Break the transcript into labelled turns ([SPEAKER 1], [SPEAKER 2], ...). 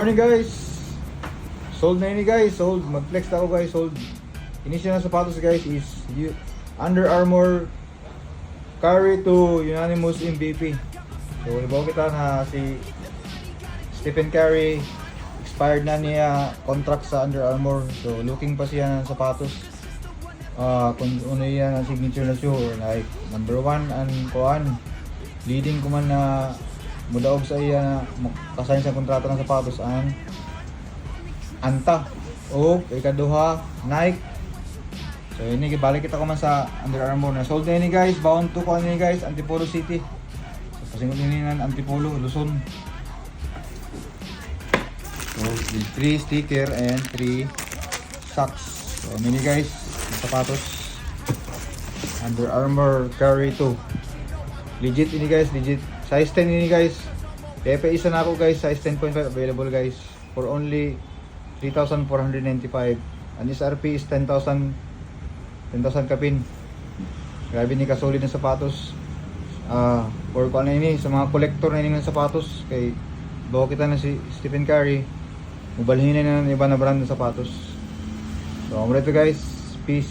[SPEAKER 1] Morning guys, sold na ini guys, sold, mag-flex na ako guys, sold. Inisyo na sapatos guys is Under Armour Carry to Unanimous MVP. So ibaw kita na si Stephen Curry, expired na niya contract sa Under Armour. So looking pa siya ng sapatos, kung ano yan ang signature na shoe, like number 1 and kuan leading ko man na mudaog sa iya na kasayin sa kontrata ng sapatos ang Anta o ikaduha Nike. So ini gibalik kita ko man sa Under Armour na sold na ini guys, bound to ko ini guys, Antipolo City. So pasingon ini ng Antipolo, Luzon. So 3 sticker and 3 socks. So ini guys, yung sapatos Under Armour Carry 2. Legit ini guys, legit. Size 10 ini guys. Pepe isa na ako guys, size 10.5 available guys for only 3,495. Ang SRP is 10,000 kapin. Grabe ni kasolid ng sapatos. For kung ano ini, sa mga collector na ini ng sapatos, kay bawa kita na si Stephen Curry, mubalhin na ng iba na brand ng sapatos. So, I'm ready guys. Peace.